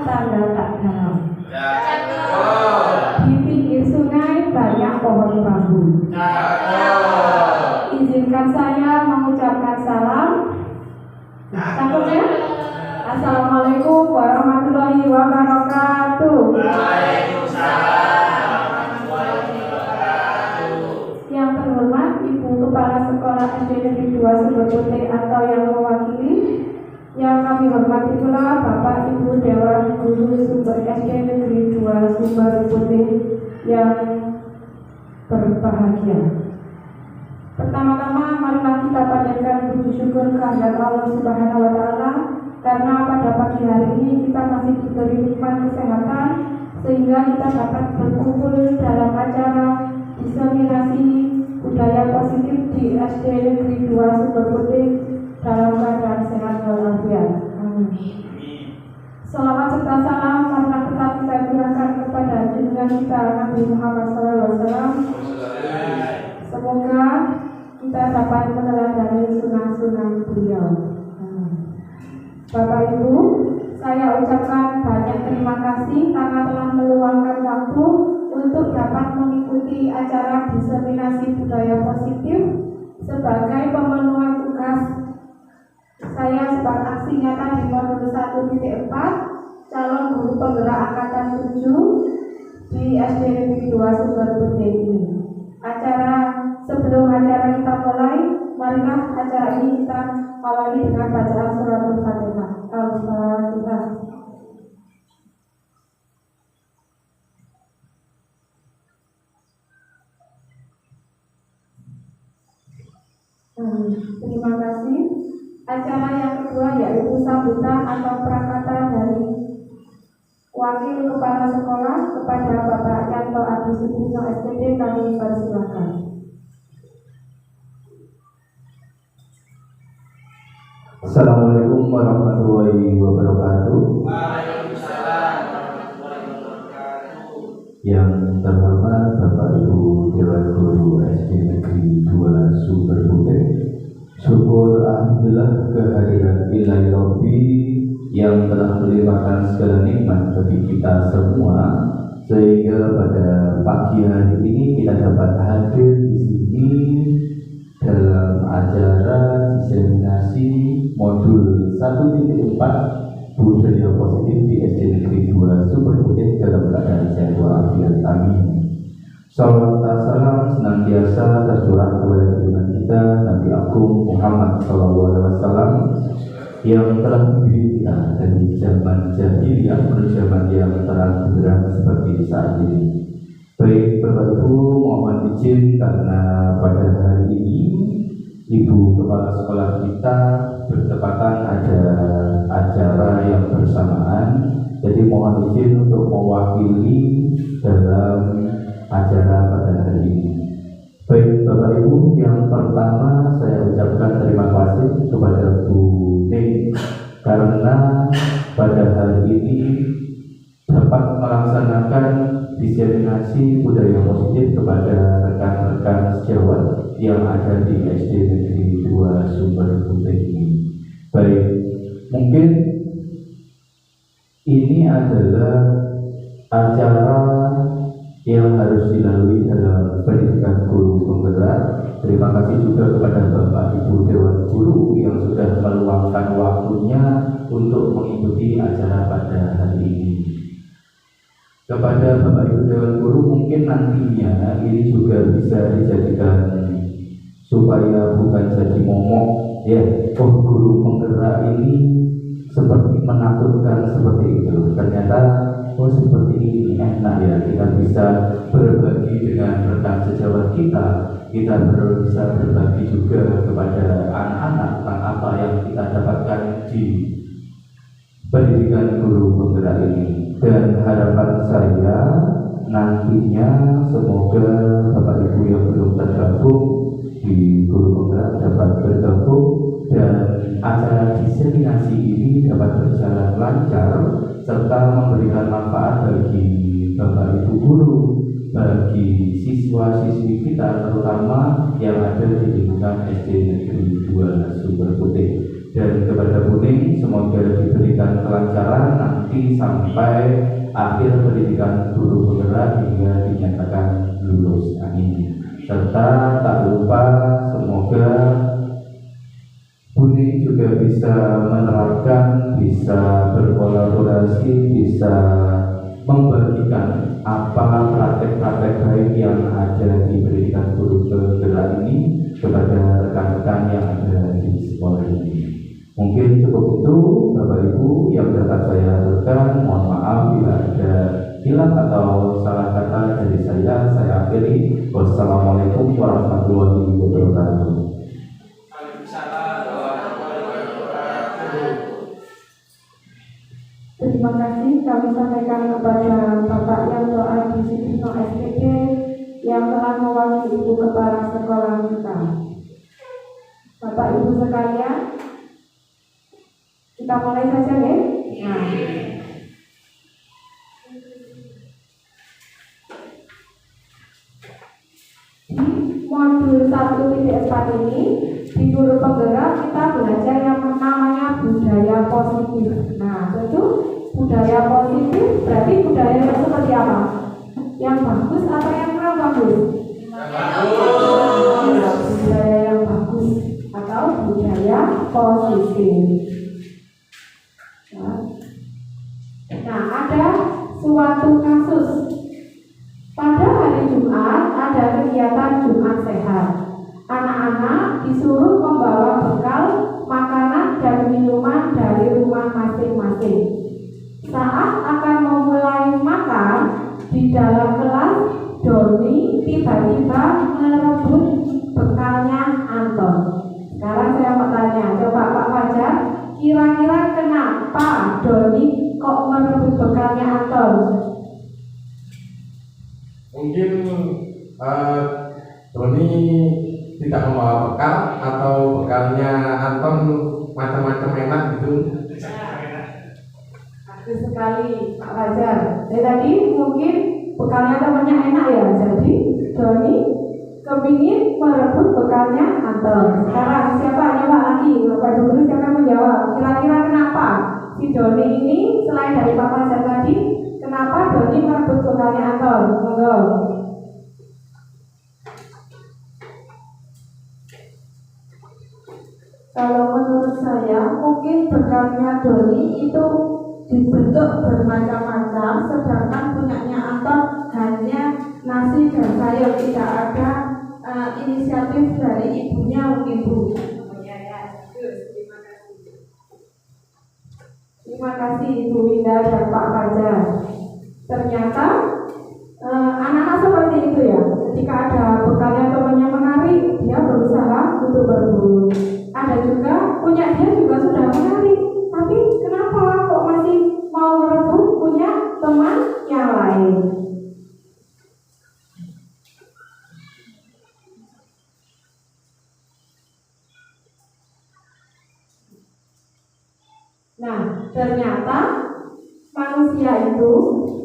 tanda tak dalam. Di pinggir sungai banyak pohon bambu. Izinkan saya mengucapkan salam. Cakep ya? Assalamualaikum warahmatullahi wabarakatuh. Yang terhormat Ibu Kepala Sekolah SD Negeri 2 Sumber Putih atau yang mewakili, yang kami hormati pula Bapak Ibu Dewan Guru Sumber SD Negeri 2 Sumber Putih yang berbahagia. Pertama-tama marilah kita panjatkan puji syukur kehadirat Allah Subhanahu wa taala karena pada pagi hari ini kita masih diberi nikmat kesehatan sehingga kita dapat berkumpul dalam acara diseminasi budaya positif di SD Negeri 2 Sumber Putih dalam keadaan sehat walafiat. Amin. Salawat serta salam marilah tetap kita curahkan kepada junjungan kita Nabi Muhammad SAW. Semoga kita dapat meneladani sunnah-sunnah beliau. Bapak Ibu, saya ucapkan banyak terima kasih karena telah meluangkan waktu untuk dapat mengikuti acara diseminasi budaya positif sebagai pemenuhan tugas saya sebagai aksi nyata di modul 1.4 calon guru penggerak angkatan 7 di SD Negeri 2 Sumber Putih ini. Sebelum acara kita mulai, marilah acara ini kita awali dengan bacaan suratul Fatihah. Al-Fatihah. Terima kasih. Acara yang kedua yaitu sambutan atau prakata dari Wakil Kepala Sekolah kepada Bapak Yanto Adi Sutrisno SPD, kami persilakan. Assalamualaikum warahmatullahi wabarakatuh. Waalaikumsalam warahmatullahi wabarakatuh. Yang terhormat Bapak Ibu Dewan Guru SD Negeri 2 Sumber Putih, syukur alhamdulillah kehadiran Ilahi Rabbi yang telah melimpahkan segala nikmat bagi kita semua, sehingga pada pagi hari ini kita dapat hadir di sini dalam acara diseminasi modul 1.4 budaya positif di SD Negeri 2 Sumber Putih dalam keadaan sehat walafiat. Amin. Salawat dan salam senantiasa tercurah kepada junjungan kita Nabi Agung Muhammad SAW yang telah membimbing kita dari zaman jahiliyah menuju zaman yang terang benderang seperti saat ini. Baik Bapak Ibu, mohon izin karena pada hari ini Ibu Kepala Sekolah kita bertepatan ada acara yang bersamaan, jadi mohon izin untuk mewakili dalam acara pada hari ini. Baik Bapak Ibu, yang pertama saya ucapkan terima kasih kepada Bu Ning karena pada hari ini dapat melaksanakan diseminasi budaya positif kepada rekan-rekan sejawat yang ada di SD Negeri 2 Sumber Putih ini. Baik, mungkin ini adalah acara yang harus dilalui dalam pendidikan guru penggerak. Terima kasih juga kepada Bapak Ibu Dewan Guru yang sudah meluangkan waktunya untuk mengikuti acara pada hari ini. Kepada Bapak Ibu Dewan Guru, mungkin nantinya ini juga bisa dijadikan supaya bukan jadi momok ya, guru penggerak ini seperti menakutkan seperti itu. Ternyata seperti ini enak ya, kita bisa berbagi dengan rekan sejawat kita bisa berbagi juga kepada anak-anak tentang apa yang kita dapatkan di pendidikan guru penggerak ini. Dan harapan saya nantinya semoga Bapak Ibu yang belum tergabung di guru penggerak dapat bergabung dan acara diseminasi ini dapat berjalan lancar serta memberikan manfaat bagi Bapak Ibu guru, bagi siswa-siswi kita terutama yang ada di lingkungan SD Negeri 2 Sumber Putih. Dan kepada Bune semoga diberikan kelancaran nanti sampai akhir pendidikan guru penggerak hingga dinyatakan lulus. Amin. Serta tak lupa semoga Bune juga bisa menerapkan, bisa berkolaborasi, bisa membagikan apa praktek-praktek baik yang ada di pendidikan guru penggerak ini kepada rekan-rekan yang ada di sekolah ini. Mungkin cukup itu Bapak Ibu yang dapat saya aturkan. Mohon maaf bila ada hilang atau salah kata dari saya akhiri. Wassalamualaikum warahmatullahi wabarakatuh. Waalaikumsalam warahmatullahi wabarakatuh. Terima kasih kami sampaikan kepada Bapak Yanto Adi Sutrisno SPD yang telah mewakili Ibu Kepala Sekolah kita. Bapak Ibu sekalian, kita mulai saja ya. Nah, di modul 1.4 ini di guru penggerak kita belajar yang namanya budaya positif. Nah, tentu budaya positif berarti budaya yang seperti apa? Yang bagus atau yang kurang bagus? Budaya yang bagus atau budaya positif. Nah, ada suatu kasus. Pada hari Jumat ada kegiatan Jumat Sehat. Anak-anak disuruh membawa bekal makanan dan minuman dari rumah masing-masing. Saat akan memulai makan, di dalam kelas, Doni tiba-tiba merebut bekalnya Anton. Sekarang saya mau tanya, coba Pak Fajar, kira-kira kenapa Doni kok merebut bekalnya Anton? Mungkin Doni tidak membawa bekal atau bekalnya Anton macam-macam enak gitu. Bagus sekali Pak Fajar. Jadi tadi mungkin bekalnya temannya enak ya, jadi Doni kepingin merebut bekalnya Anton. Sekarang siapa nyoba lagi? Bapak Dulu siapa menjawab? Kira-kira kenapa si Doni ini selain dari Pak Fajar tadi, kenapa Doni merebut bekalnya Anton? Monggo. Kalau menurut saya mungkin bekalnya Doni itu dibentuk bermacam-macam, sedangkan punyanya Anton hanya nasi dan sayur, tidak ada inisiatif dari ibunya mungkin Bu. Terima kasih Ibu Winda dan Pak Fajar. Ternyata anak-anak seperti itu ya, ketika ada bekalnya temannya menari, dia berusaha untuk berburu. Ada juga punya dia juga sudah menari, tapi kenapa kok masih mau merebut punya teman yang lain? Nah, ternyata manusia itu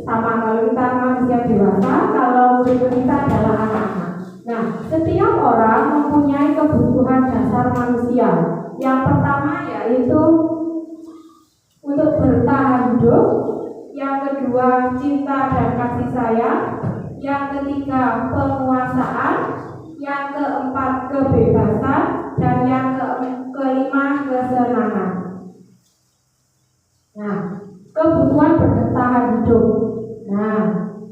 sama, kalau kita manusia dewasa, kalau kita adalah anak-anak. Nah, setiap orang mempunyai kebutuhan dasar manusia. Yang pertama yaitu untuk bertahan hidup, yang kedua cinta dan kasih sayang, yang ketiga penguasaan, yang keempat kebebasan, dan yang kelima kesenangan. Nah, kebutuhan bertahan hidup. Nah,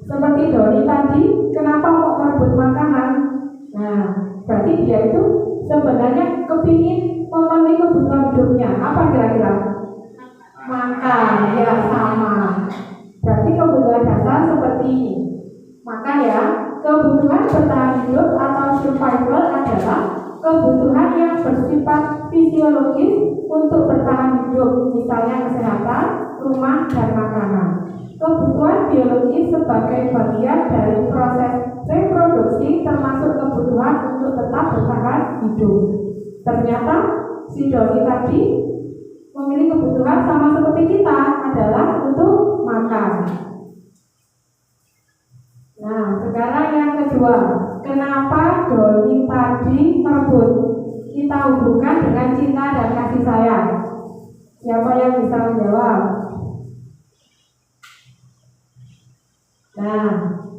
seperti Doni tadi, kenapa mau merebut makanan? Nah, berarti dia itu sebenarnya kepingin memenuhi kebutuhan hidupnya. Apa kira-kira? Makan, ya sama. Berarti kebutuhan dasar seperti ini. Maka ya, kebutuhan bertahan hidup atau survival adalah kebutuhan yang bersifat fisiologis untuk bertahan hidup, misalnya kesehatan, rumah, dan makanan. Kebutuhan biologis sebagai bagian dari proses reproduksi termasuk kebutuhan untuk tetap bertahan hidup. Ternyata si Doni tadi memiliki kebutuhan sama seperti kita, adalah untuk makan. Nah, sekarang yang kedua, kenapa Doni tadi merebut? kita hubungkan dengan cinta dan kasih sayang? Siapa yang bisa menjawab? Nah,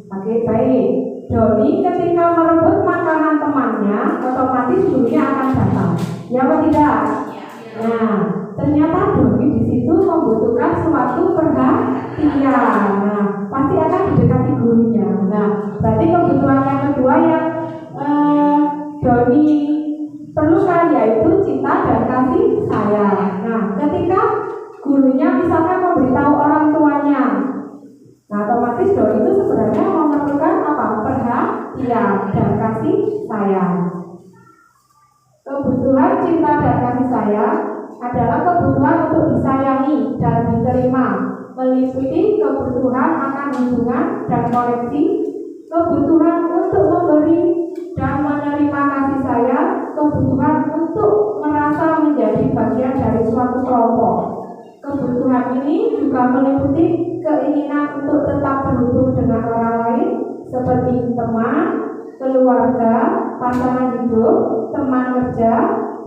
oke, baik. Doni ketika merebut makanan temannya, otomatis gurunya akan datang. Ya apa tidak? Nah, ternyata Doni di situ membutuhkan suatu perhatian. Nah, pasti akan didekati gurunya. Nah, berarti kebutuhan yang kedua yang Doni perlukan yaitu cinta dan kasih sayang. Nah, ketika gurunya misalkan memberitahu orang tuanya, nah otomatis Doni itu sebenarnya memerlukan apa? Perhatian dan kasih sayang. Kebutuhan cinta dan kasih sayang adalah kebutuhan untuk disayangi dan diterima, meliputi kebutuhan akan hubungan dan koneksi, kebutuhan untuk memberi dan menerima kasih sayang, kebutuhan untuk merasa menjadi bagian dari suatu kelompok. Kebutuhan ini juga meliputi keinginan untuk tetap terhubung dengan orang lain seperti teman, keluarga, pasangan hidup, teman kerja,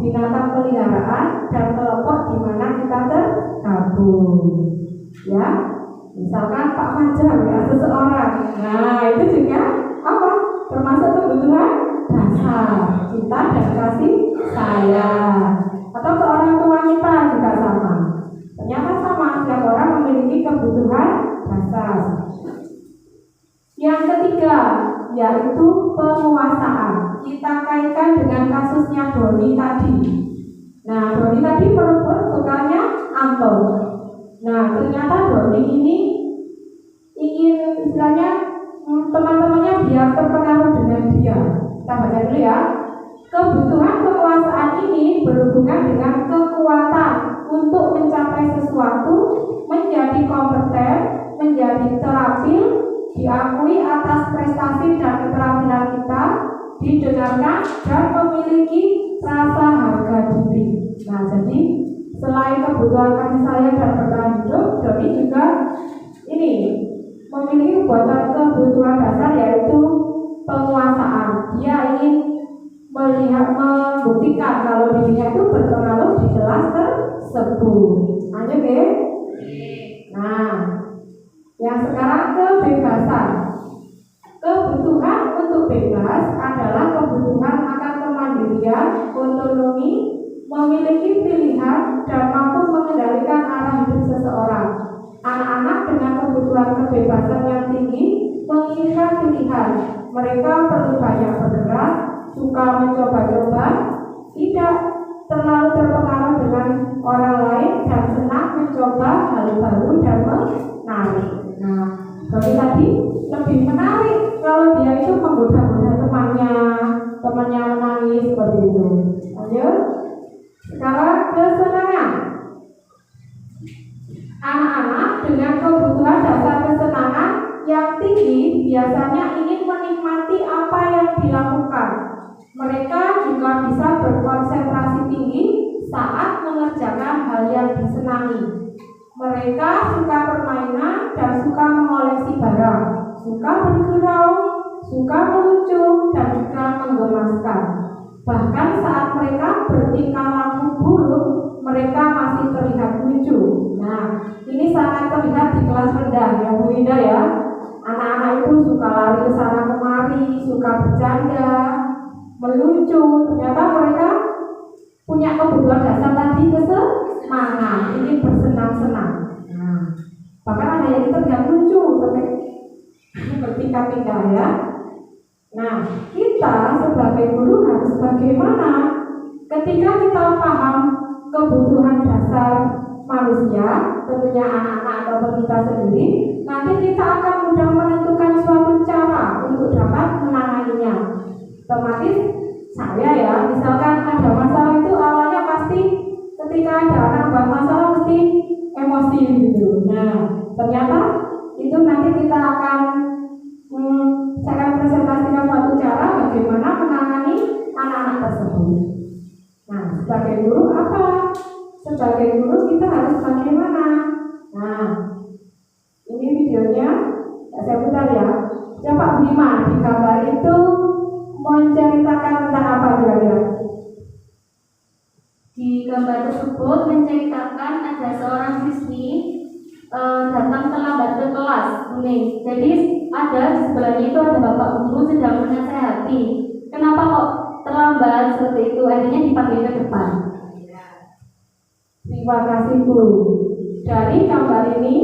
binatang peliharaan, dan kelompok di mana kita tergabung. Ya, misalkan Pak Fajar ya, seseorang. Nah, itu juga apa? Termasuk kebutuhan dasar, cinta dan kasih sayang. Atau ke orang tua kita juga sama. Ternyata sama, setiap orang memiliki kebutuhan dasar. Yang ketiga, yaitu penguasaan. Kita kaitkan dengan kasusnya Doni tadi. Nah, Doni tadi merebut bekalnya Anton. Nah, ternyata Doni ini ingin istilahnya teman-temannya biar terpengaruh dengan dia. Kita baca dulu ya. Kebutuhan penguasaan ini berhubungan dengan kekuatan untuk mencapai sesuatu, menjadi kompeten, menjadi terampil, diakui atas prestasi dan keterampilan kita, didengarkan dan memiliki rasa harga diri. Nah, jadi selain kebutuhan kasih sayang dan bertahan hidup, Doni juga ini memiliki kebutuhan dasar yaitu penguasaan. Dia ingin membuktikan kalau dirinya itu berpengaruh di kelas tersebut. Lanjut ya. Nah, yang sekarang kebebasan. Kebutuhan untuk bebas adalah kebutuhan akan kemandirian, otonomi, memiliki pilihan dan mampu mengendalikan arah hidup seseorang. Anak-anak dengan kebutuhan kebebasan yang tinggi menginginkan pilihan. Mereka perlu banyak bergerak, suka mencoba-coba, tidak terlalu terpengaruh dengan orang lain, dan senang mencoba hal baru dan menarik. Nah, Doni tadi lebih menarik kalau dia itu menggoda-goda temannya menangis seperti itu. Lanjut. Sekarang kesenangan. Anak-anak dengan kebutuhan dasar kesenangan yang tinggi biasanya ingin menikmati apa yang dilakukan. Mereka juga bisa berkonsentrasi tinggi saat mengerjakan hal yang disenangi. Mereka suka permainan dan suka mengoleksi barang, suka bergurau, suka melucu, dan juga menggemaskan. Bahkan saat mereka bertingkah laku buruk, mereka masih terlihat lucu. Nah, ini sangat terlihat di kelas rendah ya Bu Indah ya. Anak-anak itu suka lari ke sana kemari, suka bercanda, melucu. Ternyata mereka punya kebutuhan dasar tadi, kesenangan, ingin bersenang-senang. Nah, bahkan ada yang terlihat lucu seperti KPK ya. Nah, kita sebagai guru harus bagaimana ketika kita paham kebutuhan dasar manusia, tentunya anak-anak atau kita sendiri, nanti kita akan mudah menentukan suatu cara untuk dapat menanganinya. Otomatis saya ya, misalkan ada masalah itu awalnya pasti ketika ada anak buat masalah mesti emosi gitu. Nah, ternyata itu nanti kita akan saya akan presentasikan suatu cara bagaimana menangani anak-anak tersebut. Nah, sebagai guru apa? Sebagai guru kita harus bagaimana? Nah, ini videonya saya putar ya. Coba Bima di gambar itu menceritakan tentang apa kira-kira? gambar tersebut menceritakan ada seorang siswi datang terlambat ke kelas. Jadi ada di sebelahnya itu ada bapak guru sedang menasehati. Kenapa kok terlambat seperti itu? Akhirnya dipanggil ke depan. Terima kasih Bu. Dari gambar ini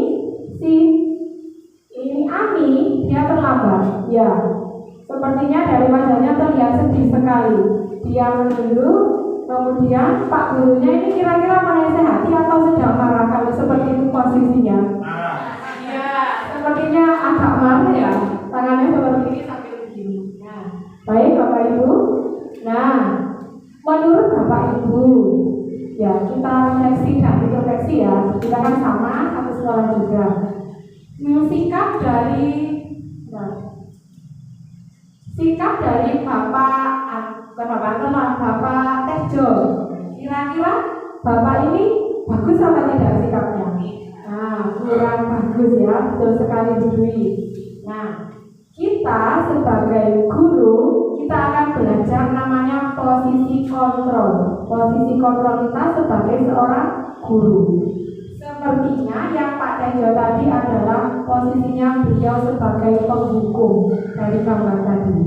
Ani dia terlambat. Ya, sepertinya dari wajahnya terlihat sedih sekali. Dia menunduk, kemudian Pak gurunya ini kira-kira menasehati atau sedang marah kalau seperti itu posisinya? Iya, sepertinya agak marah ya. Tangannya seperti ini sambil begini. Nah, baik Bapak Ibu. Nah, menurut Bapak Ibu, ya kita refleksi dan introspeksi ya. Kita kan sama satu sekolah juga. Sikap dari Bapak Tejo, kira-kira Bapak ini bagus apa tidak sikapnya? Nah, kurang bagus ya, betul sekali Bu Dwi. Nah, kita sebagai guru, kita akan belajar namanya posisi kontrol. Posisi kontrol kita sebagai seorang guru. Sepertinya yang Pak Tejo tadi adalah posisinya beliau sebagai penghukum dari gambar tadi.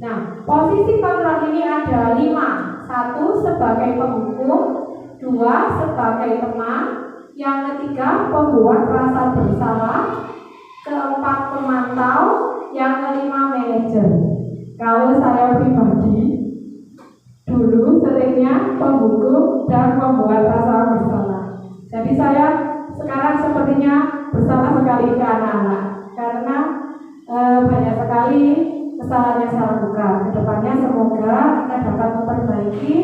Nah, posisi kontrol ini ada 5. 1 sebagai penghukum, 2 sebagai teman, yang ketiga pembuat rasa bersalah, keempat pemantau, yang kelima manajer. Kalau saya pribadi dulu seringnya penghukum dan pembuat rasa bersalah. Jadi saya sekarang sepertinya bersalah sekali ke anak-anak karena banyak sekali kesalahan yang saya lakukan. Kedepannya semoga kita dapat memperbaiki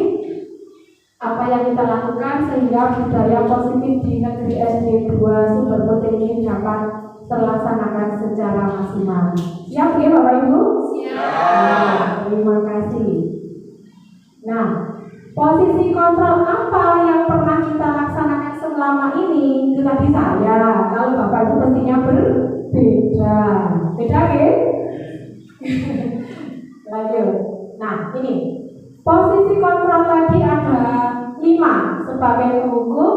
apa yang kita lakukan sehingga budaya positif di negeri SD 2 Sumberputih ini dapat terlaksanakan secara maksimal. Siap ya Bapak Ibu? Siap. Terima kasih. Nah, posisi kontrol apa yang pernah kita laksanakan selama ini? Itu tadi saya. Kalau Bapak Ibu pastinya berbeda. Beda ya? Lanjut. Nah, ini posisi kontrol tadi ada 5 sebagai penghukum,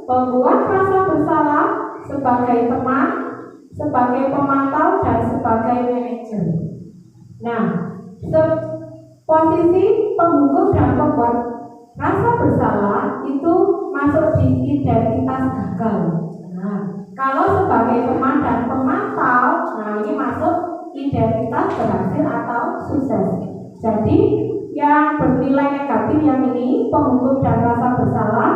pembuat rasa bersalah, sebagai teman, sebagai pemantau, dan sebagai manajer. Nah, posisi penghukum dan pembuat rasa bersalah itu masuk di identitas gagal. Nah, kalau sebagai teman dan pemantau, nah ini masuk identitas berhasil atau sukses. Jadi yang bernilai negatif yang ini penghukum dan rasa bersalah,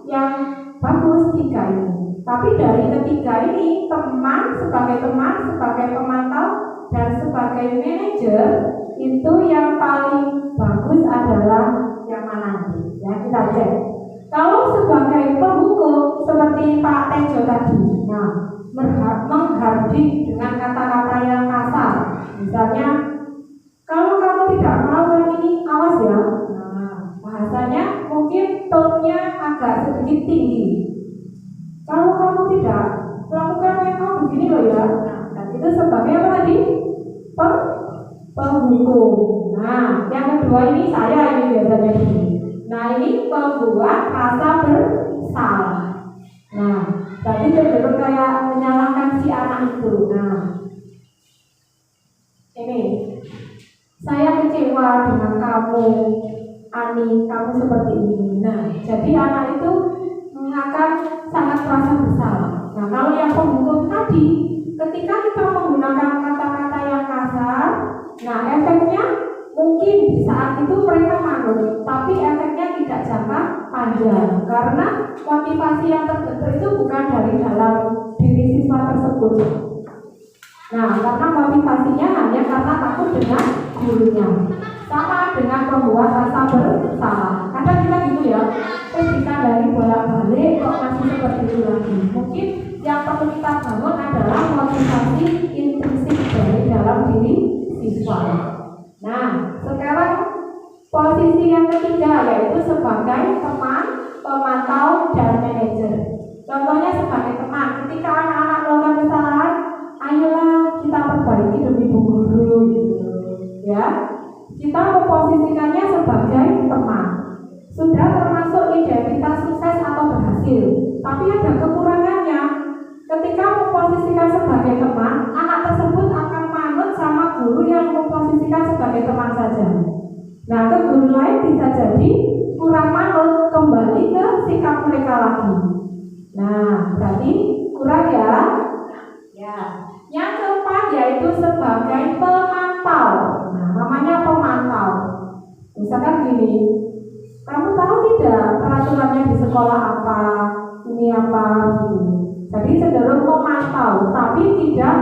yang bagus 3 ini. Tapi dari ketiga ini sebagai teman, sebagai pemantau, dan sebagai manajer, itu yang paling bagus adalah yang mana? Ya kita cek. Kalau sebagai penghukum seperti Pak Tejo tadi, nah menghardik dengan kata-kata yang kasar, misalnya kalau kamu tidak melakukan ini awas ya. Nah, bahasanya mungkin tone-nya agak sedikit tinggi. Kalau kamu tidak melakukan yang kamu begini loh ya. Nah, dan itu sebagai apa tadi? Penghukum. Nah, yang kedua ini saya ini biasanya begini. Nah, ini pembuat rasa bersalah. Nah, tadi cenderung kayak menyalahkan si anak itu. Nah, ini saya kecewa dengan kamu, Ani, kamu seperti ini. Nah, jadi anak itu akan sangat merasa bersalah. Nah, kalau yang penghukum tadi, ketika kita menggunakan kata-kata yang kasar, nah efeknya mungkin di saat itu mereka manut, tapi efeknya tidak jangka panjang karena motivasi yang terbentuk itu bukan dari dalam diri siswa tersebut. Nah, karena motivasinya hanya karena takut dengan gurunya. Sama dengan pembuat rasa bersalah. Kadang kita gitu ya, bisa dari bolak-balik kok masih seperti itu lagi. Mungkin yang perlu kita bangun adalah motivasi intrinsik dari dalam diri siswa. Nah, sekarang posisi yang ketiga yaitu sebagai teman, pemantau, dan manajer. Contohnya sebagai teman, ketika anak-anak melakukan kesalahan, ayolah kita perbaiki demi bu guru, gitu. Ya, kita memposisikannya sebagai teman. Sudah termasuk identitas ada kekurangannya. Ketika memposisikan sebagai teman, anak tersebut akan manut sama guru yang memposisikan sebagai teman saja. Nah, ke guru lain bisa jadi kurang manut, kembali ke sikap mereka lagi. Nah, berarti kurang ya. Ya. Yang keempat yaitu sebagai pemantau. Nah, namanya pemantau. Misalkan gini, kamu tahu tidak peraturannya di sekolah apa, ini apa, gitu. Jadi cenderung memantau, tapi tidak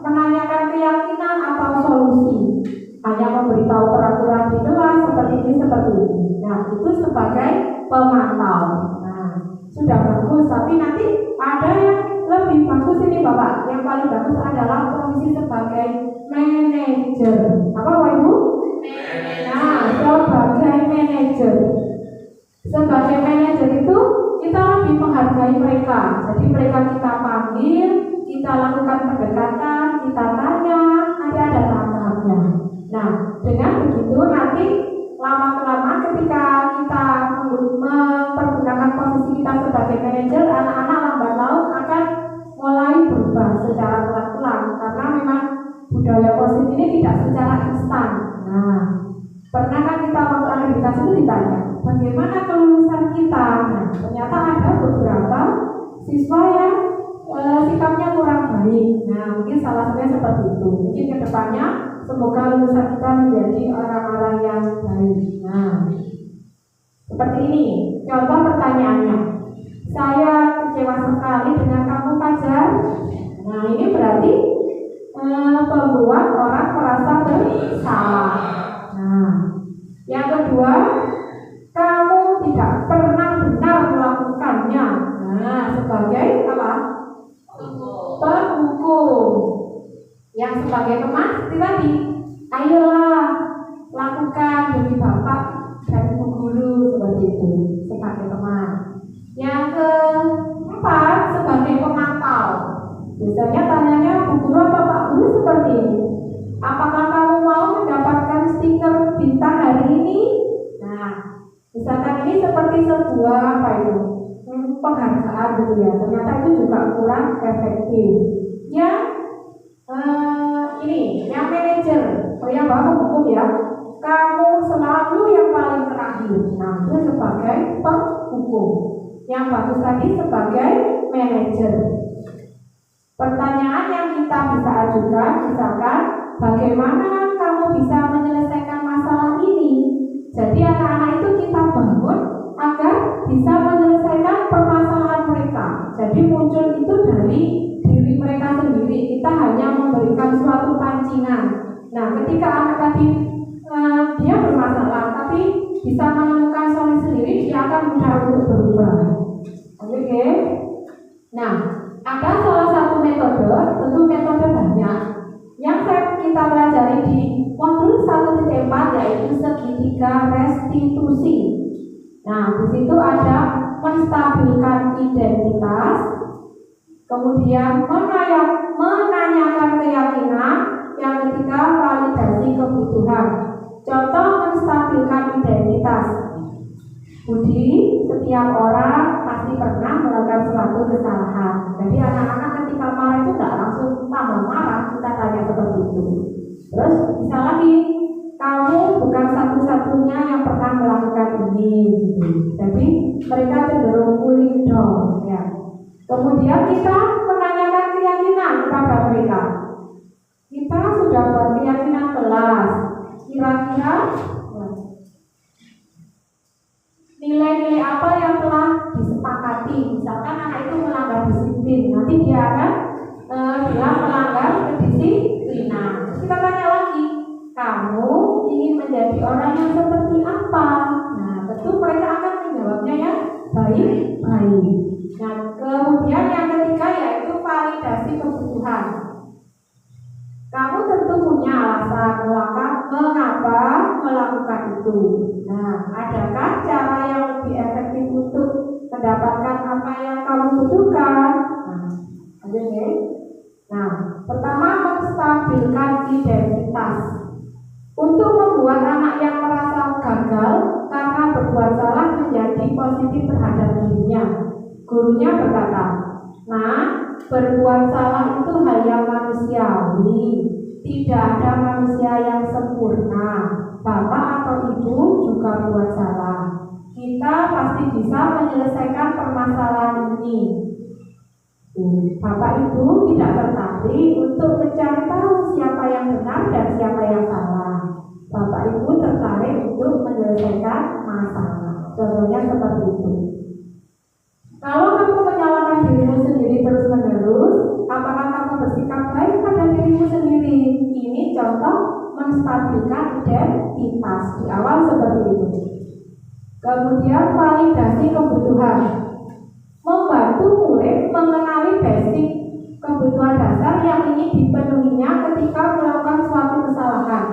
menanyakan keyakinan atau solusi. Hanya memberitahu peraturan di kelas seperti ini, seperti ini. Nah, itu sebagai pemantau. Nah, sudah bagus, tapi nanti ada yang lebih bagus ini Bapak. Yang paling bagus adalah posisi sebagai manajer. Apa Bapak Ibu? Nah, sebagai manajer. Sebagai manajer itu kita lebih menghargai mereka. Jadi mereka kita panggil, kita lakukan pendekatan, kita tanya, nanti ada tahap-tahapnya. Nah, dengan begitu nanti lama-kelamaan ketika kita mempergunakan posisi kita sebagai manajer, anak-anak lambat laun akan mulai berubah secara pelan-pelan karena memang budaya positif ini tidak secara instan. Nah, pernah kan kita waktu akreditasi itu ditanya bagaimana kelulusan kita. Nah, ternyata ada beberapa siswa yang sikapnya kurang baik. Nah, mungkin salah satunya seperti itu. Mungkin kedepannya semoga lulusan kita menjadi orang-orang yang baik. Nah, seperti ini contoh pertanyaannya. Saya kecewa sekali dengan kamu Fajar. Nah, ini berarti membuat orang merasa bersalah. Nah, yang kedua, kamu tidak pernah benar melakukannya. Nah, sebagai apa? Penghukum. Yang sebagai teman seperti tadi, ayolah lakukan demi bapak dan ibu guru, seperti itu sebagai teman. Yang keempat, sebagai pemantau. Biasanya tanyanya bu guru atau pak guru seperti ini, apakah kamu mau mendapatkan stiker bintang hari ini? Nah, misalkan ini seperti sebuah apa itu penghargaan gitu ya, ternyata itu juga kurang efektif. Yang ini, yang manajer, yang bapak hukum ya, kamu selalu yang paling terakhir. Nah, itu sebagai penghukum. Yang bagus tadi sebagai manajer. Pertanyaan yang kita bisa ajukan, misalkan, bagaimana kamu bisa menyelesaikan masalah ini? Jadi anak-anak itu kita bangun agar bisa menyelesaikan permasalahan mereka. Jadi muncul itu dari diri mereka sendiri. Kita hanya memberikan suatu pancingan. Nah, ketika anak tadi dia bermasalah, tapi bisa menemukan solusi sendiri, dia akan mudah untuk berubah. Oke. Nah, ada salah satu metode, tentu metode banyak yang kita pelajari di modul 1.4 yaitu segitiga restitusi. Nah, di situ ada menstabilkan identitas, kemudian menanyakan keyakinan, yang ketiga validasi kebutuhan. Contoh menstabilkan identitas. Budi, setiap orang pasti pernah melakukan suatu kesalahan. Jadi anak-anak ketika marah itu tidak langsung tambah marah, kita tanya seperti itu. Terus bisa lagi, kamu bukan satu-satunya yang pernah melakukan ini. Jadi mereka cenderung cooling down ya. Kemudian kita menanyakan keyakinan kepada mereka. Kita sudah buat keyakinan kelas. Kira-kira nilai-nilai apa yang telah disepakati? Misalkan anak itu melanggar disiplin, nanti dia akan bilang melanggar kedisiplinan. Terus kita tanya lagi, kamu ingin menjadi orang yang seperti apa? Nah, tentu mereka akan menjawabnya ya baik-baik. Nah, kemudian yang ketiga yaitu validasi kebutuhan. Kamu tentu punya alasan mengapa melakukan itu. Nah, adakah cara yang lebih efektif untuk mendapatkan apa yang kamu butuhkan? Nah, pertama menstabilkan identitas. Untuk membuat anak yang merasa gagal karena berbuat salah menjadi positif terhadap dirinya. Gurunya berkata, "Nah, berbuat salah itu hal yang manusiawi. Tidak ada manusia yang sempurna. Bapak atau ibu juga buat salah. Kita pasti bisa menyelesaikan permasalahan ini." Bapak Ibu tidak tertarik untuk mencari tahu siapa yang benar dan siapa yang salah. Bapak Ibu tertarik untuk menyelesaikan masalah. Contohnya seperti itu. Kalau kamu menyalahkan dirimu sendiri terus-menerus, apakah kamu bersikap baik pada dirimu sendiri? Ini contoh menstabilkan identitas. Di awal seperti itu. Kemudian validasi kebutuhan. Membantu murid mengenali basic kebutuhan dasar yang ingin dipenuhinya ketika melakukan suatu kesalahan.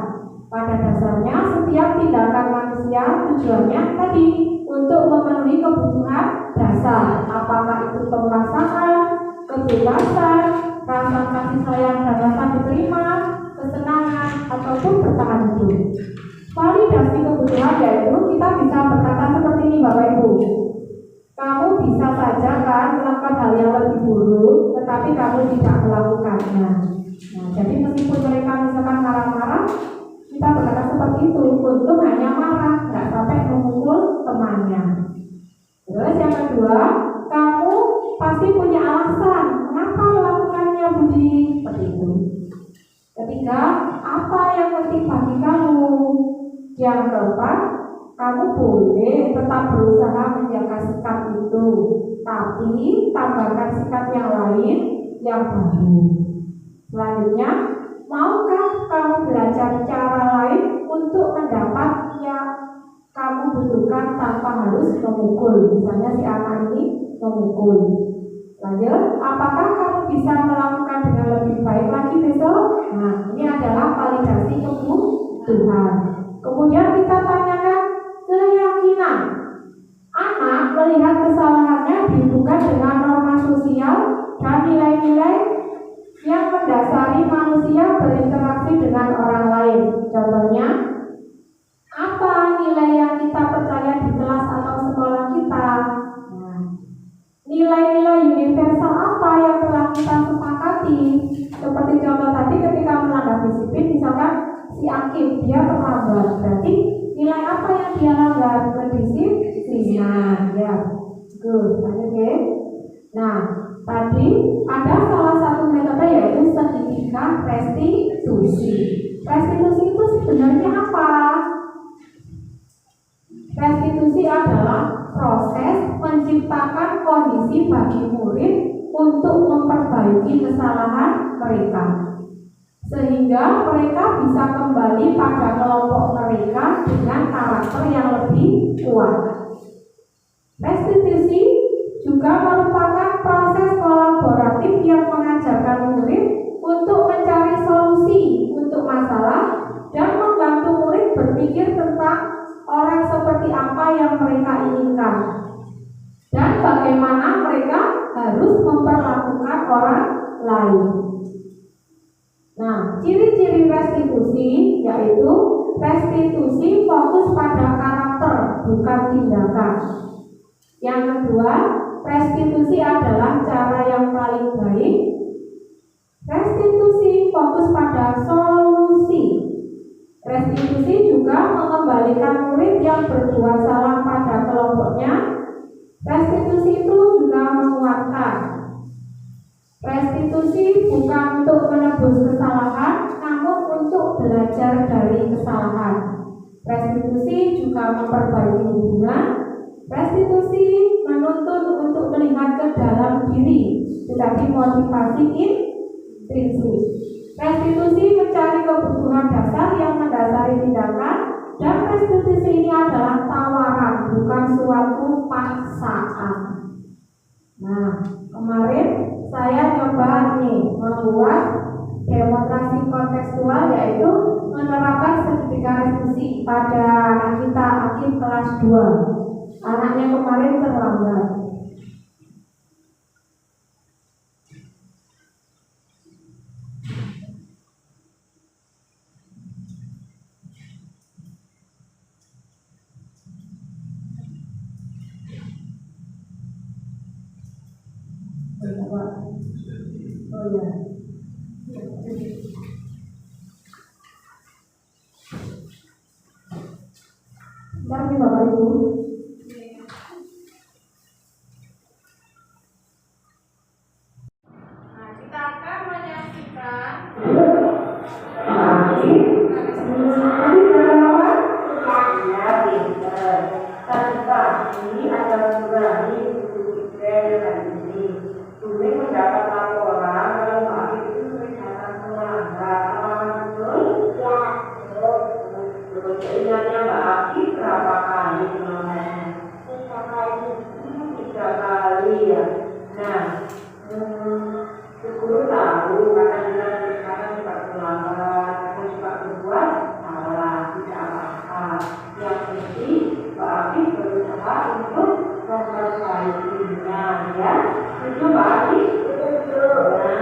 Pada dasarnya, setiap tindakan manusia tujuannya tadi untuk memenuhi kebutuhan dasar. Apakah itu penguasaan, kebebasan, rasa kasih sayang dan rasa diterima, kesenangan, ataupun bertahan hidup. Validasi kebutuhan yaitu kita bisa berkata seperti ini, Bapak Ibu. Kamu bisa saja kan melakukan hal yang lebih buruk, tetapi kamu tidak melakukannya. Nah, jadi meskipun mereka misalkan marah-marah, kita berkata seperti itu, untung hanya marah, nggak sampai memukul temannya. Terus yang kedua, kamu pasti punya alasan mengapa melakukannya, Budi. Seperti itu. Ketiga, apa yang penting bagi kamu? Yang keempat, kamu boleh tetap berusaha menjaga sikap itu, tapi tambahkan sikap yang lain yang baru. Selanjutnya, maukah kamu belajar cara lain untuk mendapat yang kamu butuhkan tanpa harus memukul? Misalnya si anak ini memukul. Lanjut, apakah kamu bisa melakukan dengan lebih baik lagi besok? Nah, ini adalah validasi kebutuhan. Kemudian kita tanyakan keyakinan. Anak melihat kesalahannya dihubungkan dengan norma sosial dan nilai-nilai yang mendasari manusia berinteraksi dengan orang lain. Contohnya, apa nilai yang kita percaya di kelas atau sekolah kita? Nah, nilai-nilai universal apa yang telah kita sepakati? Seperti contoh tadi ketika melanggar disiplin, misalkan si Akif dia terlambat, berarti nilai apa yang dia langgar? Kedisiplinan, ya, good, oke. Nah, tadi ada salah satu metode yaitu segitiga restitusi. Restitusi itu sebenarnya apa? Restitusi adalah proses menciptakan kondisi bagi murid untuk memperbaiki kesalahan mereka, sehingga mereka bisa kembali pada kelompok mereka dengan karakter yang lebih kuat. Restitusi juga merupakan proses kolaboratif yang mengajarkan murid untuk mencari solusi untuk masalah dan membantu murid berpikir tentang orang seperti apa yang mereka inginkan dan bagaimana mereka harus memperlakukan orang lain. Nah, ciri-ciri restitusi yaitu restitusi fokus pada karakter, bukan tindakan. Yang kedua, restitusi adalah cara yang paling baik. Restitusi fokus pada solusi. Restitusi juga mengembalikan murid yang berbuat salah pada kelompoknya. Restitusi itu juga menguatkan. Restitusi bukan untuk menebus kesalahan, namun untuk belajar dari kesalahan. Restitusi juga memperbaiki hubungan. Restitusi menuntun untuk melihat ke dalam diri, tetapi motivasi intrinsik. Restitusi mencari kebutuhan dasar yang mendasari tindakan, dan restitusi ini adalah tawaran, bukan suatu paksaan. Nah, kemarin saya coba membuat demonstrasi kontekstual, yaitu menerapkan segitiga restitusi pada anak kita Akif kelas 2. Anaknya kemarin terlambat. ya. Terima kasih Bapak Ibu. Nah, kita akan menyaksikan Tadi ada berani ini mendapat laporan kalau Mbak itu kelihatan melanggar apa betul? Ya, betul. Ingatnya Mbak Aki berapa kali kemarin? 3 kali. 3 kali ya. Nah, guru tahu kadang-kadang sekarang suka melanggar, kadang suka berbuat salah, tidak apa-apa. Yang penting Mbak Aki berusaha untuk memperbaikinya, ya. Setuju Mbak Aki? Setuju.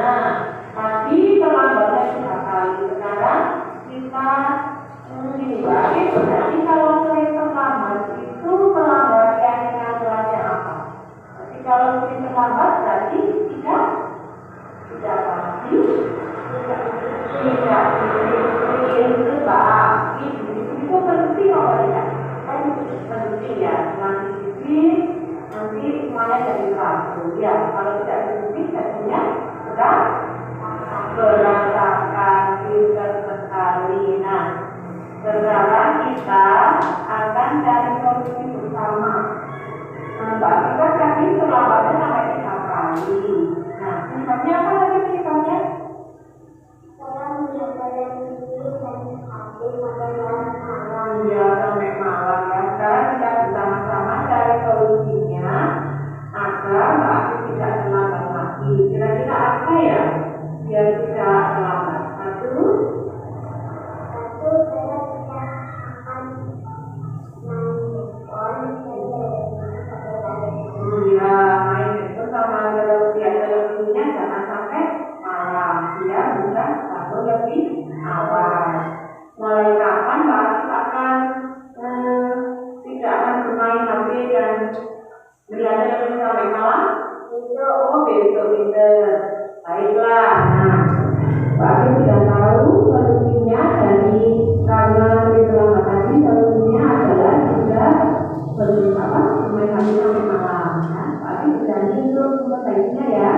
Nah, tadi terlambatnya 3 kali. Sekarang kita ini Mbak Aki, berarti kalau sering terlambat itu terlambat yang kelasnya apa? Jadi kalau sering terlambat berarti tidak pasti, tidak itu Mbak Aki. Itu penting apa tidak? Penting ya, nanti semuanya jadi satu ya. Kalau tidak dipilih jadinya sudah berantakan tidak sekali. Nah, sekarang kita akan cari solusi bersama. Mbak kita tadi terlambatnya sampai 3 kali. Nah, misalnya apa lagi misalnya? Saya mencoba ya sampai malam ya. Sekarang kita bersama-sama cari solusinya agar Mbak Aki tidak terlambat lagi. Kira-kira apa ya biar tidak terlambat? Satu saya tidak akan main itu sama televisinya jangan sampai malam. Dia bisa bangun lebih awal. Mulai kapan Mbak Aki akan tidak akan bermain HP dan melihat televisi sampai malam? Besok itu. Baiklah. Nah, Mbak Aki sudah tahu solusinya dari karena terlambat tadi. Solusinya adalah tidak bermain HP sampai malam. Nah, Mbak Aki sudah untuk memperbaikinya ya.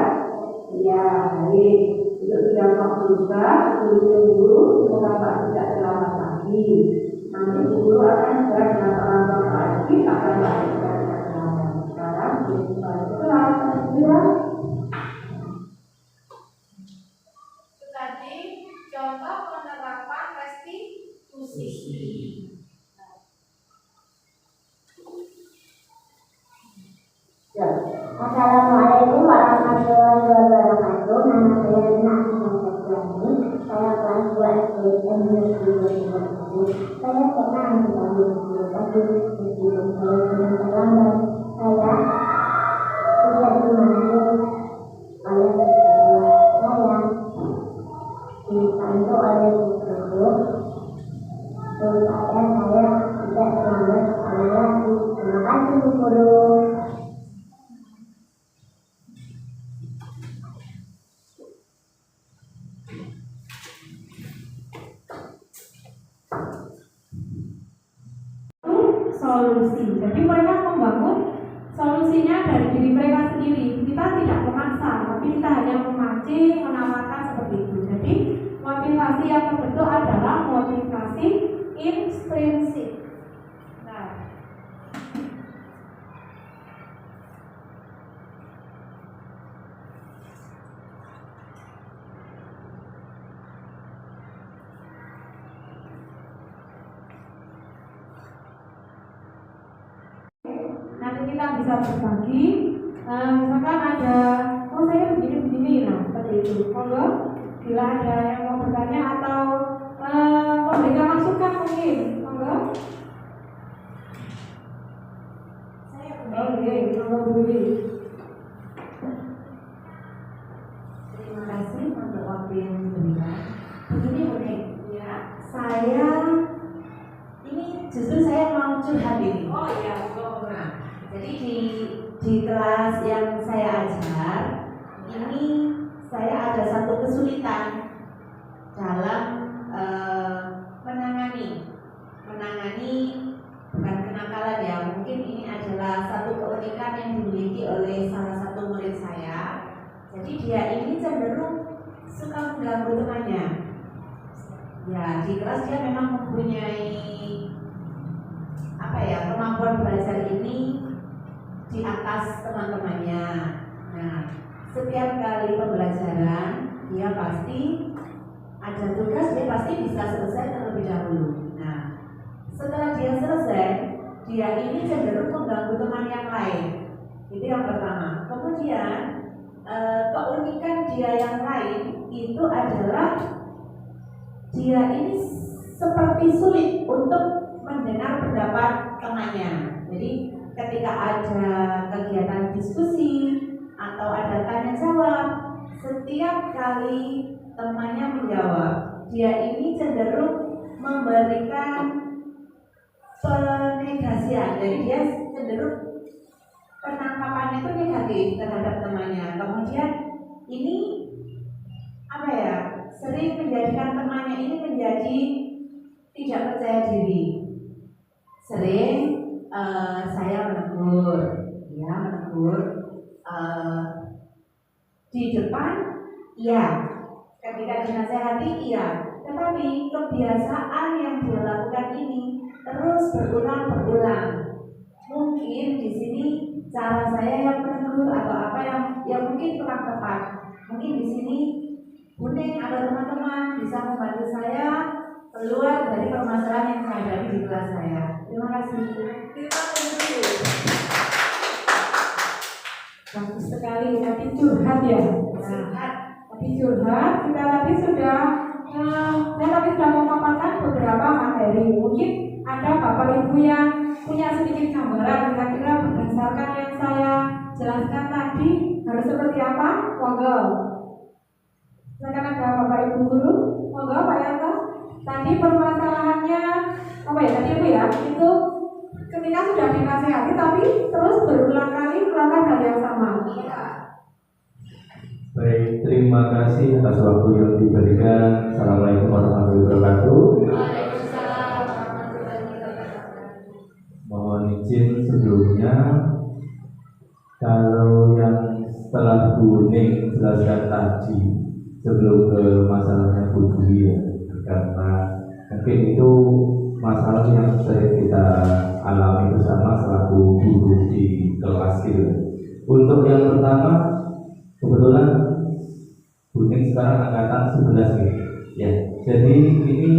Ya, baik. Itu sudah berubah, tunggu, semoga Pak tidak terlambat lagi. Nanti guru akan segera dengan orang tua lagi akan Pak tidak terlambat. Sekarang setelah itu tadi contoh penerapan restitusi. Ya. Assalamualaikum warahmatullahi wabarakatuh. Nama saya Rina Asyifatyani. Saya kelas 2 SD Negeri. Saya pernah mengalami situasi meskipun saya belum terlambat. Saya tidak dimanai oleh saya dibantu oleh guru supaya saya tidak terlambat sekali lagi. Terima kasih guru. Solusi. Jadi mereka membangun solusinya dari diri mereka sendiri. Kita tidak memaksa, tapi kita hanya memancing, menawarkan seperti itu. Jadi motivasi yang terbentuk adalah motivasi intrinsik. Nah, nanti kita bisa berbagi. Misalkan ada, saya begini, nah seperti itu. Monggo, bila ada yang mau bertanya atau memberikan masukan mungkin, monggo. Saya monggo beri. Terima kasih untuk waktu yang diberikan. Begini Bune, ya, saya ini justru saya mau curhat ini. Oh iya, Nah, jadi di kelas yang saya ajar ini saya ada ada satu kesulitan dalam menangani bukan kenakalan ya, mungkin ini adalah satu keunikan yang dimiliki oleh salah satu murid saya. Jadi dia ini cenderung suka mengganggu temannya. Ya, di kelas dia memang mempunyai kemampuan belajar ini di atas teman-temannya. Nah, setiap kali pembelajaran dia pasti ada tugas, dia pasti bisa selesai terlebih dahulu. Nah, setelah dia selesai, dia ini cenderung mengganggu teman yang lain. Itu yang pertama. Kemudian keunikan dia yang lain itu adalah dia ini seperti sulit untuk mendengar pendapat temannya. Jadi ketika ada kegiatan diskusi atau ada tanya jawab, setiap kali temannya menjawab, dia ini cenderung memberikan penegasian. Jadi dia cenderung penangkapannya itu negatif terhadap temannya. Kemudian ini sering menjadikan temannya ini menjadi tidak percaya diri. Sering saya menegur di depan, iya, ketika dinasehati, iya, tetapi kebiasaan yang dia lakukan ini terus berulang. Mungkin di sini cara saya yang menegur atau apa yang mungkin kurang tepat. Mungkin di sini Buning atau teman-teman bisa membantu saya keluar dari permasalahan yang saya hadapi di kelas saya. Terima kasih. Bagus sekali, tadi curhat ya. Tadi curhat, kita tadi sudah memaparkan beberapa materi. Mungkin ada bapak ibu yang punya sedikit gambaran kira-kira berdasarkan yang saya jelaskan tadi harus seperti apa? Monggo. Silakan ada bapak ibu guru. Monggo Pak Yanto. Tadi permasalahannya tadi ibu ya, itu ketika sudah dinasehati tapi terus berulang kali melakukan hal yang sama. Baik, terima kasih atas waktu yang diberikan. Assalamualaikum warahmatullahi wabarakatuh. Mohon izin sebelumnya, kalau yang setelah Bu Ning jelaskan tadi sebelum ke masalahnya Bu Dwi ya, karena mungkin itu masalah yang sering kita alami bersama selaku guru di kelas gitu. Untuk yang pertama, kebetulan Bu Ning sekarang angkatan 11 nih. Ya, jadi ini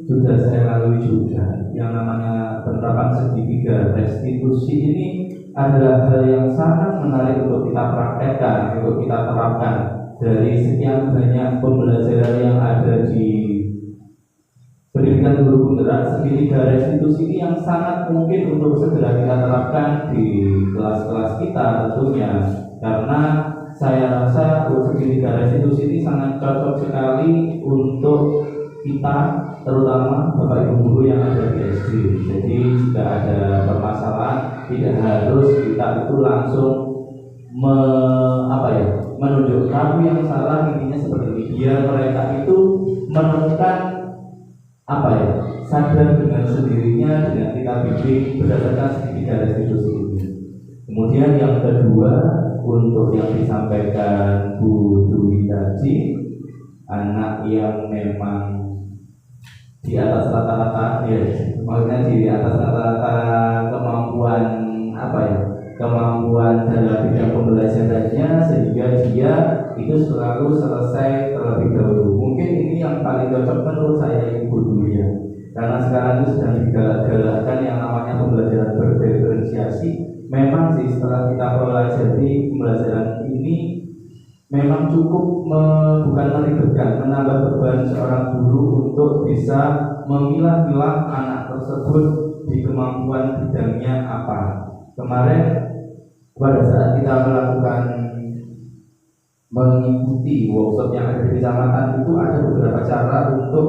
sudah saya lalui juga. Yang namanya penerapan segitiga restitusi ini adalah hal yang sangat menarik untuk kita praktekkan, untuk kita terapkan dari sekian banyak pembelajaran yang ada di pendidikan guru penggerak. Segitiga restitusi ini yang sangat mungkin untuk segera kita terapkan di kelas-kelas kita tentunya, karena saya rasa segitiga restitusi ini sangat cocok sekali untuk kita, terutama Bapak Ibu guru yang ada di SD. Jadi jika ada permasalahan, tidak harus kita itu langsung menunjuk kamu yang salah, intinya seperti ini. Biar mereka itu menemukan sadar dengan sendirinya dengan kita bimbing berdasarkan segitiga restitusi ini. Kemudian yang kedua, untuk yang disampaikan Bu Dwi tadi, anak yang memang di atas rata-rata, ya, maksudnya di atas rata-rata kemampuan dalam bidang pembelajarannya, sehingga dia itu selalu selesai terlebih dahulu. Mungkin ini yang paling cocok menurut saya Ibu Dwi ya, karena sekarang itu sedang digalakkan yang namanya pembelajaran berdiferensiasi. Memang sih setelah kita pelajari pembelajaran ini memang cukup bukan meribetkan, menambah beban seorang guru untuk bisa memilah-milah anak tersebut di kemampuan bidangnya apa. Kemarin pada saat kita mengikuti workshop yang ada di kecamatan itu ada beberapa cara untuk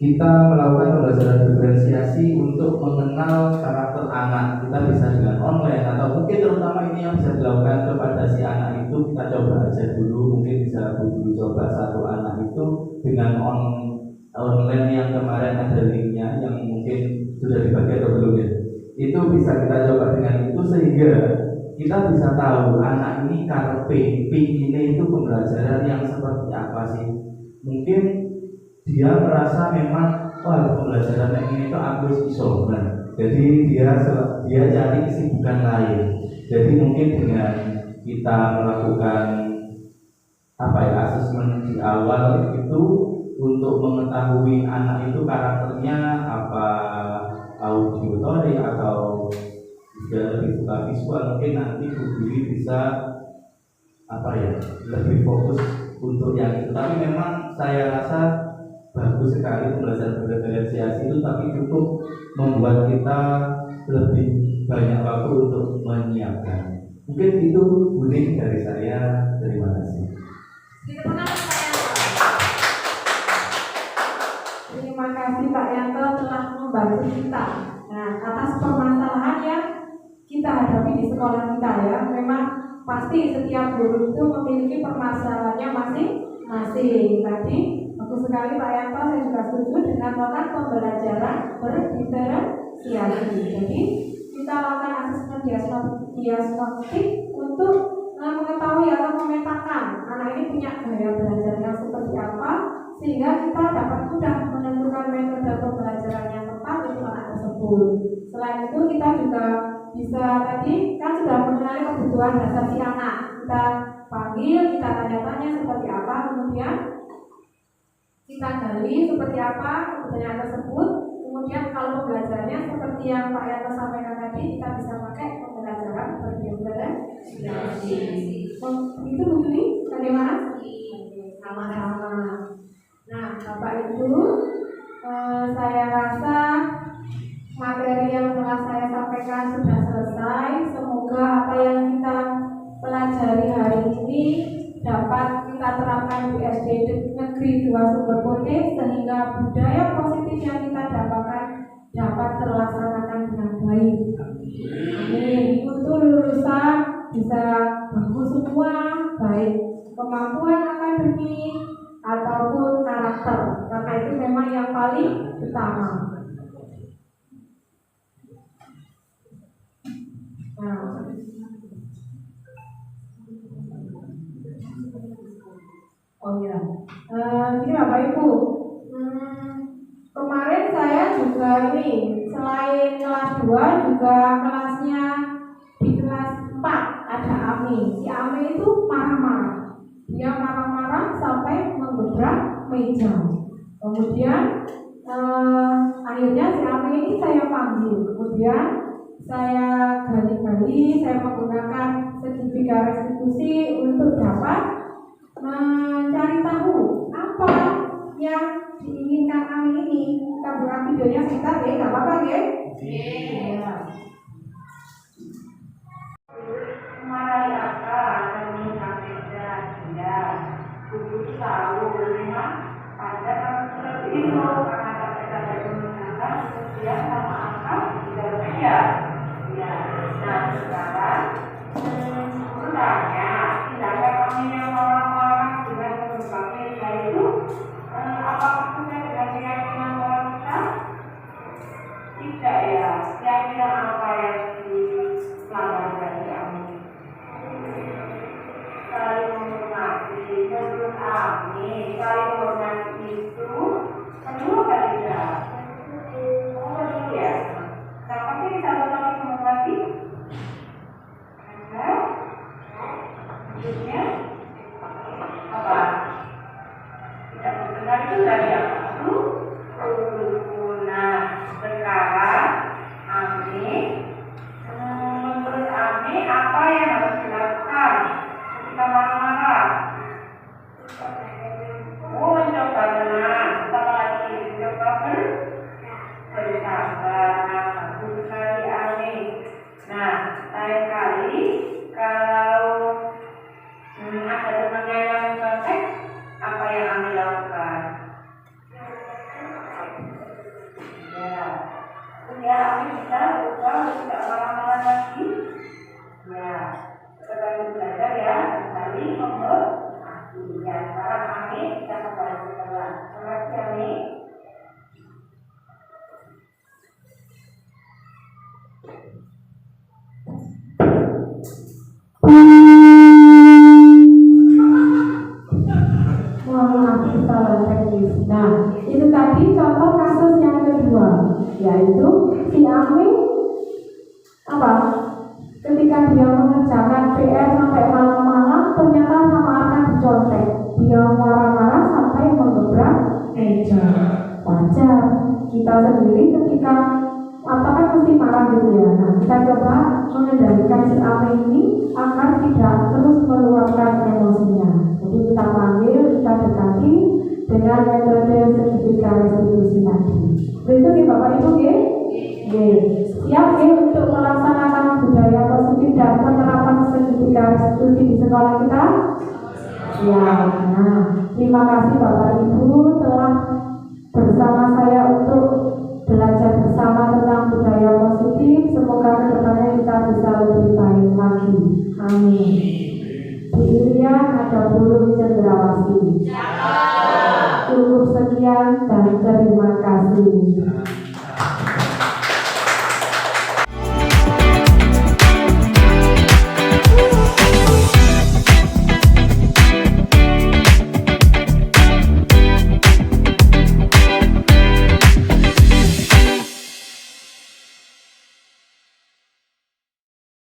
kita melakukan pembelajaran diferensiasi untuk mengenal karakter anak. Kita bisa dengan online atau mungkin terutama ini yang bisa dilakukan kepada si anak itu, kita coba aja dulu. Mungkin bisa dulu coba satu anak itu dengan online yang kemarin ada linknya, yang mungkin sudah dibagi atau belum ya. Itu bisa kita coba dengan itu sehingga kita bisa tahu anak ini karepe ini itu pembelajaran yang seperti apa sih. Mungkin dia merasa memang wah pembelajaran ini itu aku iso. Jadi dia cari kesibukan lain. Jadi mungkin dengan kita melakukan asesmen di awal itu untuk mengetahui anak itu karakternya apa, auditory atau juga lebih suka visual, mungkin nanti Bu Guri bisa lebih fokus untuk yang itu. Tapi memang saya rasa bagus sekali pembelajaran diferensiasi itu, tapi cukup membuat kita lebih banyak waktu untuk menyiapkan. Mungkin itu Budi dari saya. Terima kasih. Terima kasih Pak Yanto telah membantu kita. Nah, atas permasalahan yang kita hadapi di sekolah kita ya, memang pasti setiap guru itu memiliki permasalahannya masing-masing. Tadi bagus sekali Pak Yanto, saya juga setuju dengan melakukan pembelajaran berdiferensiasi. Jadi kita lakukan asesmen diagnostik untuk mengetahui atau memetakan anak ini punya gaya belajar yang seperti apa, sehingga kita dapat mudah menentukan metode pembelajaran yang tepat untuk anak tersebut. Selain itu kita juga bisa tadi kan sudah mengenali kebutuhan dasar si anak. Kita panggil, kita tanya-tanya seperti apa, kemudian kita gali seperti apa kebutuhan tersebut. Kemudian kalau pembelajarannya seperti yang Pak Yanto sampaikan tadi, kita bisa pakai pembelajaran berdiferensiasi. Itu begini, bagaimana? Sama-sama. Nah, Bapak Ibu, saya rasa materi yang telah saya sampaikan sudah selesai. Semoga apa yang kita pelajari hari ini dapat kita terapkan di SD Negeri 2 Sumberkote, sehingga budaya positif yang kita dapatkan dapat terlaksanakan dengan baik. Amin. Untuk lulusan bisa bagus semua, baik kemampuan akademik ataupun karakter, karena itu memang yang paling utama. Nah, ini Bapak Ibu, kemarin saya juga ini selain kelas 2 juga kelasnya di kelas 4 ada Ami. Si Ami itu marah-marah. Dia marah-marah sampai menggebrak meja. Kemudian akhirnya si Ami ini saya panggil. Kemudian saya gali-gali, saya menggunakan sertifikat restitusi untuk dapat mencari tahu apa yang diinginkan Ami ini. Kita buat videonya sebentar ya, nggak apa-apa ya? Iya. Marahi akal dan menyampaikan dia tubuh tahu memang pada seperti itu karena kita menggunakan kemudian sama akal tidak berbeda. Ya, nah sekarang sebenarnya tindakan kami yang orang-orang dengan berbagai yaitu apakah sudah dengan keyakinan orang kita? Tidak ya, keyakinan apa yang dilanggar dari kami? Saling menghormati, menurut kami saling menghormati itu kedua kali tadi contoh kasus yang kedua, yaitu si Ami apa? Ketika dia mengerjakan PR sampai malam-malam, ternyata sama akan dicontek. Dia marah-marah sampai menggebrak meja. Wajar kita sendiri ketika apa kan mesti marah gitu ya. Nah, kita coba mengendalikan si Ami ini agar tidak terus meluapkan emosinya. Jadi kita panggil, kita dekati dengan metode segitiga restitusi tadi. Itu nih Bapak Ibu ya. Siap ya untuk melaksanakan budaya positif dan penerapan segitiga restitusi di sekolah kita? Ya. Nah, terima kasih Bapak Ibu telah bersama saya untuk belajar bersama tentang budaya positif. Semoga kedepannya kita bisa lebih baik lagi. Amin. Di Irian ada burung cendrawasih. Cukup sekian dan terima kasih.